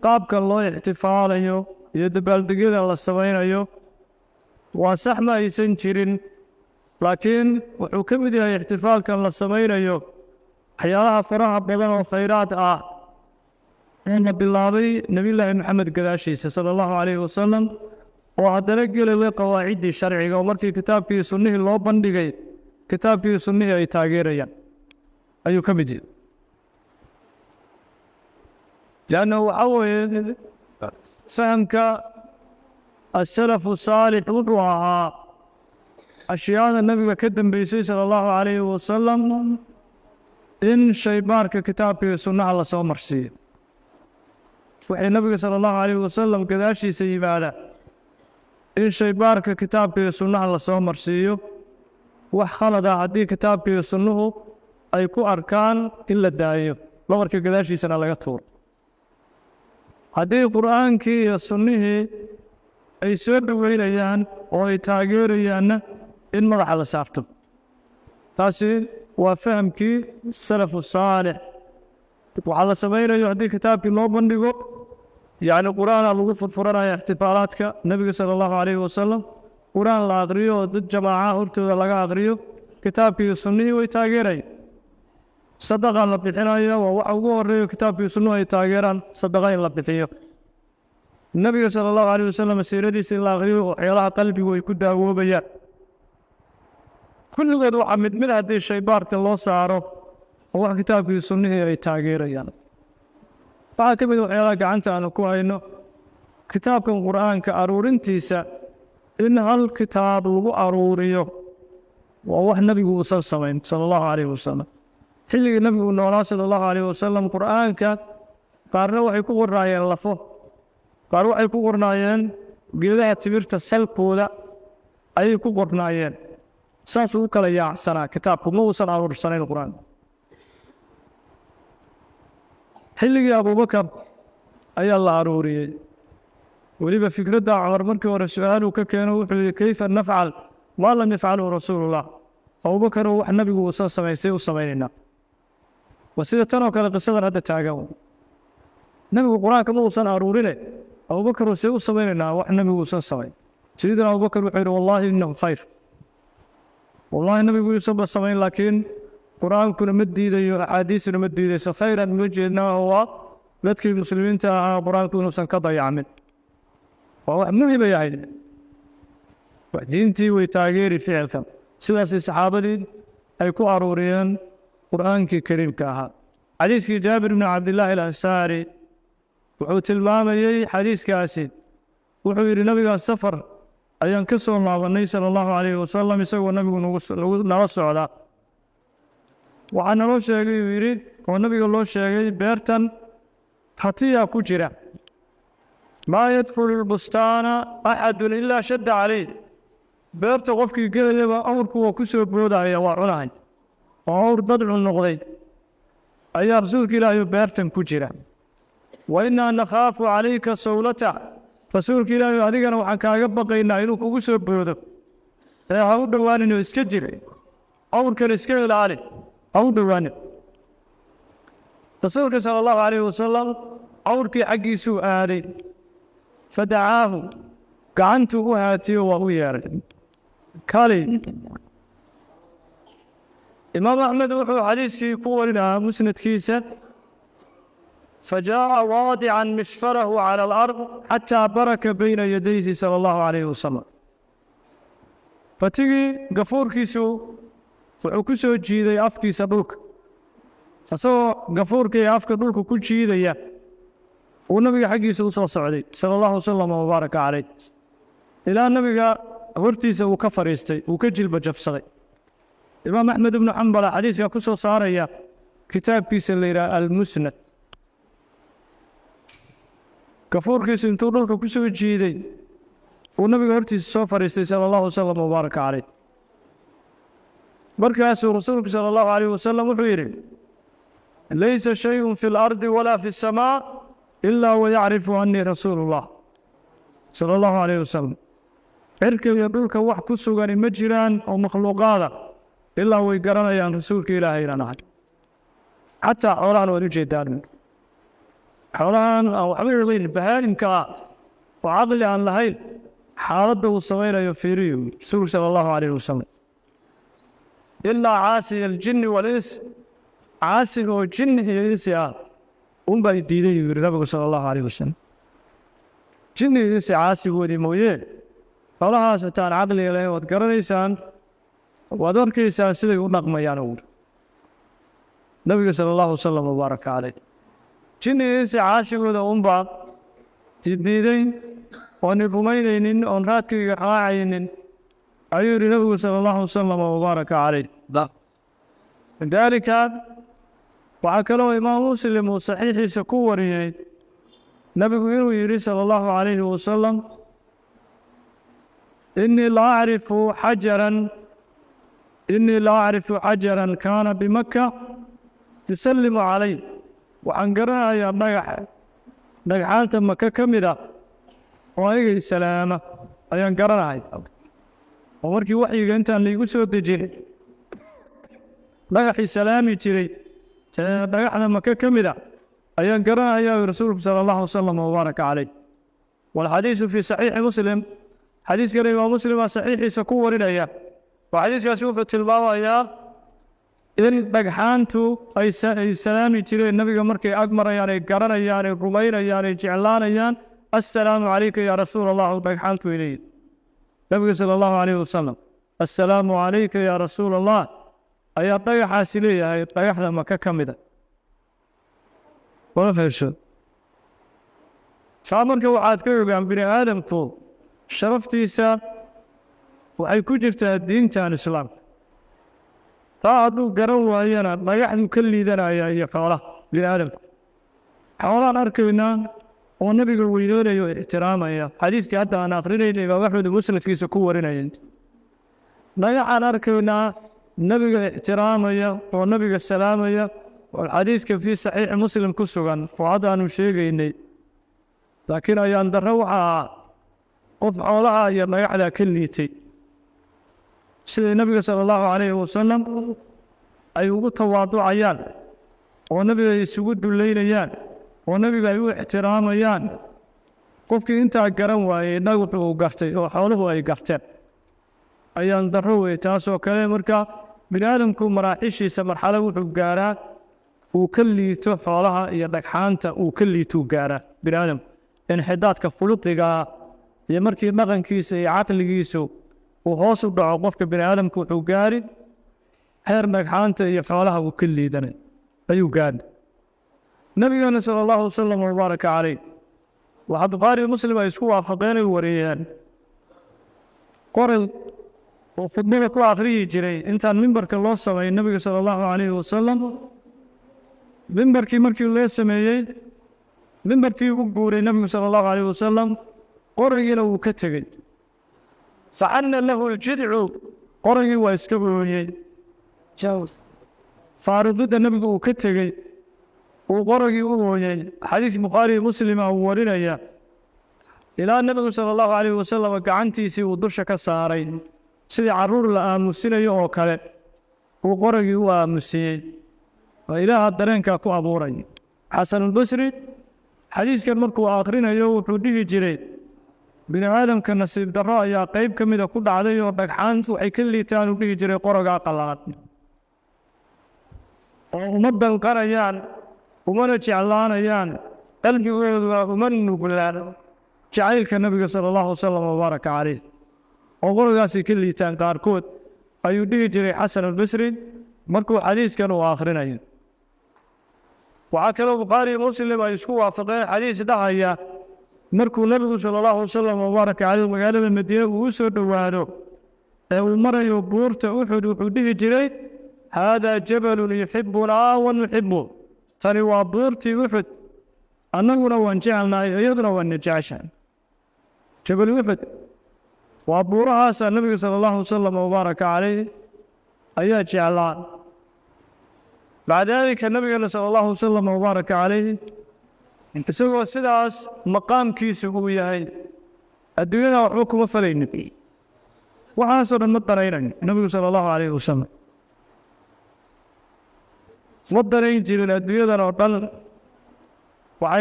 qaabka loo ixtifaalayo iyo dabaaldegyada la samaynayo waa sax ma aysan jirin, laakiin wuxuu ka mid yahay ixtifaalkan la samaynayo waxyaalaha faraha badan oo khayraad ah ee la bilaabay nebiyullaahi maxamed gadaashiisa sala allahu calayhi wasalam, oo haddana gelaya qawaaciddii sharciga oo markii kitaabkii sunnihii loo bandhigay kitaabkii sunnihii ay taageerayaan ayuu ka mid yahay. لأنه waxaa fahamka السلف الصالح wuxuu ahaa ashyaada nabiga ka dambeysay sala allahu calayhi wasalam in shaybaarka kitaabka iyo sunnaha la soo marsiiyo. waxay nabiga sala allahu calayhi wasalam gadaashiisa yimaada in shaybaarka kitaabka iyo sunnaha la soo marsiiyo. wax khalad ah haddii kitaabka iyo sunnuhu ay ku arkaan in la daayo, labarka gadaashiisana laga tuuro. haddii qur'aankii iyo sunnihii ay soo dhoweynayaan oo ay taageerayaanna in madaxa la saarto. taasi waa fahamkii salafu saalix. waxaa la samaynayo haddii kitaabkii loo bandhigo, yacni qur'aana lagu furfuranaya ixtifaalaadka nebiga sala allahu calayhi wasalam, qur'aan la aqriyo oo dad jamaaca hortooda laga aqriyo, kitaabkii iyo sunnihii way taageerayaan. sadaqa la bixinayo waa waxa ugu horeeyo kitaabkii sunnuhu ay taageeraan, sadaqa in la bixiyo. nabiga sala allahu calayhi wasalam siiradiisa in la aqriyo waxyaalaha qalbigu ay ku daawoobayaan. kulligood waxaa mid mid haddii shaybaarka loo saaro oo wax kitaabkii sunnihii ay taageerayaan. waxaa ka mid waxyaalaha gacanta aanu ku hayno kitaabkan qur'aanka aruurintiisa, in hal kitaab lagu aruuriyo waa wax nabigu uusan samayn sala allahu calayhi wasalam. xilligii nabigu noolaa sala allahu calayhi wasalam qur'aanka qaarna waxay ku qornaayeen lafo, qaar waxay ku qornaayeen geedaha timirta salkooda ayay ku qornaayeen. saasuu u kala yaacsanaa kitaabku, ma uusan aruursanayn qur'aanka. xilligii abubakar ayaa la aruuriyey. weliba fikradda cumar markii hore su-aaluu ka keeno wuxuu yihi kayfa nafcal maa lam yafcalhu rasuulullah. abubakaroo wax nabigu uusan samaysay u samaynaynaa. waa sida tan oo kale qisadan hadda taagan. nabigu qur'aanka ma uusan aruurine, abubakaroo see u samaynaynaa wax nabigu uusan samayn. sayidina abubakar wuxuu yidhi wallaahi innahu khayr. wallaahi nabigu uusanba samayn, laakiin qur'aankuna ma diidayo, axaadiisuna ma diidayso. khayran uma jeednaa oo waa dadkii muslimiinta ahaa qur'aanku inuusan ka dayacmin. waa wax muhima yahay. diintii way taageeri ficilkan. sidaasay saxaabadii ay ku aruuriyeen qur'aankii kariimka ahaa. xadiiskii jaabir ibni cabdillaahi alansaari wuxuu tilmaamayey xadiiskaasi. wuxuu yidhi nabigaa safar ayaan ka soo laabannay sala allahu calayhi wasalam, isagoo nabigu nala socda. waxaa naloo sheegay uu yidhi oo nabiga loo sheegay beertan hatiyaa ku jira. maa yadkhulu lbustaana axadun ilaa shadda calayh. beerta qofkii gelayaba awrku waa ku soo boodaya, waa cunahay. oo awr dadcu noqday ayaa rasuulka ilaahay beertan ku jira. wa innaa nakhaafu calayka sawlata. rasuulka ilaahay adigana waxaan kaaga baqaynaa inuu kugu soo boodo. ha u dhowaaninoo iska jir. awrkana iska ilaali, ha u dhowaanin. rasuulka sala allahu calayhi wasalam awrkii xaggiisuu aaday. fadacaahu, gacantuu u haatiyo waa u yeeray. kali imaam axmed wuxuu xadiiskii ku warinayaa musnadkiisa fajaa'a waadican mishfarahu cala alard xataa baraka bayna yadayhi sala allahu calayhi wasalam. fatigii gafuurkiisu wuxuu ku soo jiiday afkiisa dhulka, isagoo gafuurka iyo afka dhulka ku jiidaya uu nabiga xaggiisa u soo socday sala allahu wasalam wabaaraka calayh, ilaa nabiga hortiisa uu ka fadhiistay, uu ka jilba jabsaday. imaam axmed ibnu xambala xadiiskaa ku soo saaraya kitaabkiisa la yidhaha almusnad. gafuurkiisu intuu dhulka ku soo jiiday uu nabiga hortiisa soo fadhiistay sala allahu wasalam wabaaraka calayh. markaasuu rasuulku sala allahu calayh wasalam wuxuu yidhi laysa shayun fi lardi walaa fi asamaa ilaa wayacrifu annii rasuulullah sala allahu calayh wasalam. cirka iyo dhulka wax ku sugani ma jiraan oo makhluuqaada ilaa way garanayaan rasuulka ilaahay inaan ahay. xataa xoolahan waad u jeedaan. xoolahan aan waxba yarayn bahaalimka oo caqli aan lahayn xaaladda uu samaynayo fiiriyo rasuulku sala allahu calayhi wasalam ilaa caasiya aljinni walinsi caasiga oo jinni iyo insi ah unbaa diiday yuu yidhi nabigu sala allahu calayhi wasalam jinni iyo insi caasigoodii mooyee xoolahaas hataan caqliga lahayn waad garanaysaan waad arkaysaan siday u dhaqmayaan uu yidhi nabiga sala allahu wasalam wabaaraka caleyh jinni iyo insi caasigooda unbaa diiday oonin rumaynaynin oon raadkayga raacaynin ayuu yidhi nabigu sala allahu wasalam wabaaraka caleyh lidaalika waxaa kaloo imaam muslim uu saxiixiisa ku wariyey nabigu inuu yidhi sala allahu calayhi wasalam innii la acrifu xajaran kaana bimaka tusallimu calay waxaan garanayaa dhagxaanta maka ka mid ah oo aniga salaama ayaan garanahay oo markii waxyiga intaan laygu soo dejin dhagaxii salaami jiray dhagaxda maka ka mid ah ayaan garanayaa rasuulku sala allahu wasalam wabaaraka caleyh walxadiisu fii saxiixi muslim xadiiskana imaam muslim baa saxiixiisa ku warinaya oo xadiiskaasi wuxuu tilmaamayaa in dhagxaantu ay salaami jireen nabiga markay ag marayaan ay garanayaan ay rumaynayaan ay jeclaanayaan assalaamu calayka yaa rasuul allah dhagxaantu ay leeyihin nabiga sala allahu calayhi wasalam assalaamu calayka yaa rasuul allah ayaa dhagaxaasi leeyahay dhagaxda maka ka mida wala fiirso saa marka waxaad ka ogaan bini aadamku sharaftiisa waxay ku jirtaa diintan islaamka taa hadduu garan waayana dhagaxduu ka liidanaya iyo xoolaha bini aadamka xoolaan arkaynaa oo nabiga weynoonaya oo ixtiraamaya xadiiskii hadda aan akrinayna imaam axmed musnadkiisa ku warinaya dhagaxaan arkaynaa nabiga ixtiraamaya oo nabiga salaamaya oo xadiiska fii saxiixi muslim ku sugan oo hadda aanu sheegaynay laakiin ayaan darro waxaa qof xoolaha iyo dhagaxdaa ka liitay siday nabiga sala allahu calayhi wasalam ay ugu tawaaducayaan oo nabiga ay isugu dullaynayaan oo nabiga ay u ixtiraamayaan qofkii intaa garan waayey dhagaxu uu gartay oo xooluhu ay garteen ayaan darro wey taasoo kale marka bini aadamku maraaxishiisa marxalo wuxuu gaaraa uu ka liito xoolaha iyo dhagxaanta uu ka liituu gaaraa bini aadamku inxidaadka khuluqigaa iyo markii dhaqankiisa iyo caqligiisu uu hoos u dhaco qofka bini aadamku wuxuu gaari heer dhagxaanta iyo xoolaha uu ka liidanay ayuu gaari nabigeena sala allahu wasalam wabaaraka caleyh waxaa bukhaari muslim ay isku waafaqeen ay wariyeen qoray oo khudbada ku akhriyi jiray intaan mimbarka loo sameeyey nabiga sala allahu calayhi wasalam mimbarkii markii loo sameeyey mimbarkii ugu guuray nabigu sala allahu calayhi wasalam qoragiina wuu ka tegey facanna lahu ljidcu qoragii waa iska ooyey faarididda nabigu uu ka tegey uu qoragii u ooyey xadiis bukhaari muslima uu warinaya ilaa nabigu sala allahu calayhi wasalam gacantiisii uu dusha ka saaray sidii carruur la aamusinayo oo kale uu qoragii u aamusiyey oo ilaaha dareenkaa ku abuuray xasanulbasri xadiiskan markuu akhrinayo wuxuu dhihi jiray bini aadamka nasiib darro ayaa qayb ka mida ku dhacday oo dhagxaan waxay ka liitaan uu dhihi jiray qorogaa qallalan oo uma danqanayaan umana jeclaanayaan qalbigooduna uma nuglaan jacaylka nabiga sala allahu wasalam wabaaraka caleyh oo qorogaasay ka liitaan qaarkood ayuu dhihi jiray xasan albasri markuu xadiiskan uu akhrinayo waxaa kaloo bukhaari muslim ay isku waafaqeen xadiis dhahaya markuu nabigu sala allahu wasalam wabaaraka caleyh magaalada madiine uu u soo dhowaado ee uu marayo buurta uxud wuxuu dhihi jiray haadaa jabalun yuxibunaa wa nuxibu tani waa buurtii uxud annaguna waan jecelnahay iyaduna waana jeceshahay jabal uxud waa buurahaasaa nabiga sala allahu wasalam wabaaraka caleyh ayaa jeclaa bacda daalika nabigeena sala allahu wasalam wabaaraka caleyh isagoo sidaas maqaamkiisu uu yahay adduunyada waxba kuma falaynin waxaasoo dhan ma danaynayo nabigu sala allahu calayhi wasalam ma danayn jirin adduunyadan oo dhan وعن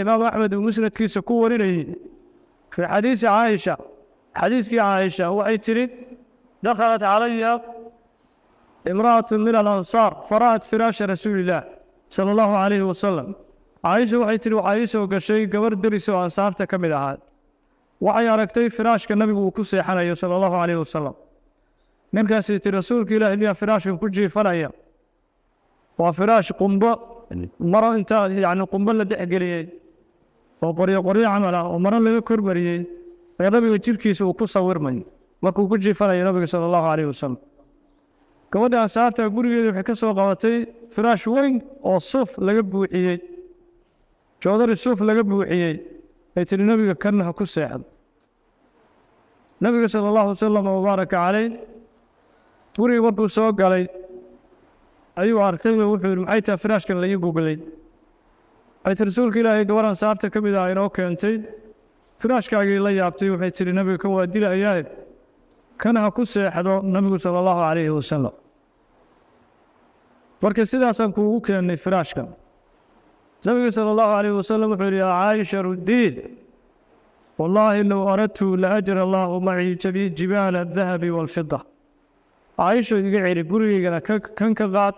إمام أحمد ومسند كيس كوريني في حديث عائشة حديث عائشة وحي تريد دخلت علي امرأة من الأنصار فرأت فراش رسول الله صلى الله عليه وسلم عائشة وحي تريد وعائشة وقشي قبر درس وأنصارته كمدها وحي أركتي فراش كالنبي وكسي حنايا صلى الله عليه وسلم من كاسيتي رسولك إله إليها فراش كجي فنايا وفراش قنبة مرة انت يعني قنبة لدح قليل وقرية عمله ومرة اللي يكر بريين فينبي وجيبكيس وقصة ورمي markuu ku jiifanaya nabiga sala allahu calayhi wasalam gabadha ansaarta gurigeeda waxay ka soo qabatay firaash weyn oo suuf laga buuxiyey joodari suuf laga buuxiyey ay tiri nabiga kanna ha ku seexdo nabiga sala allahu wasalam wabaaraka caleyh guriga markuu soo galay ayuu arkay wuxuu yidhi maxay tahay firaashkan la ii goglay ay tiri rasuulka ilaahay gabar ansaarta ka mid ah inoo keentay firaashkaagii la yaabtay waxay tiri nabiga kan waa dilayaa كان أكوسة حدا النبي صلى الله عليه وسلم فركسيدا سانكو كان فراش كان النبي صلى الله عليه وسلم يقول يا عائشة رديد والله لو أردت لأجر الله معي جبال الذهب والفضة عائشة يقعد يقول كان كغات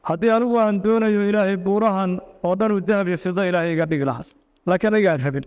هدي أروى أن دون إلهي بورهن ودن الذهب والفضة إلهي قد يقلعس لكن يقعد حبيب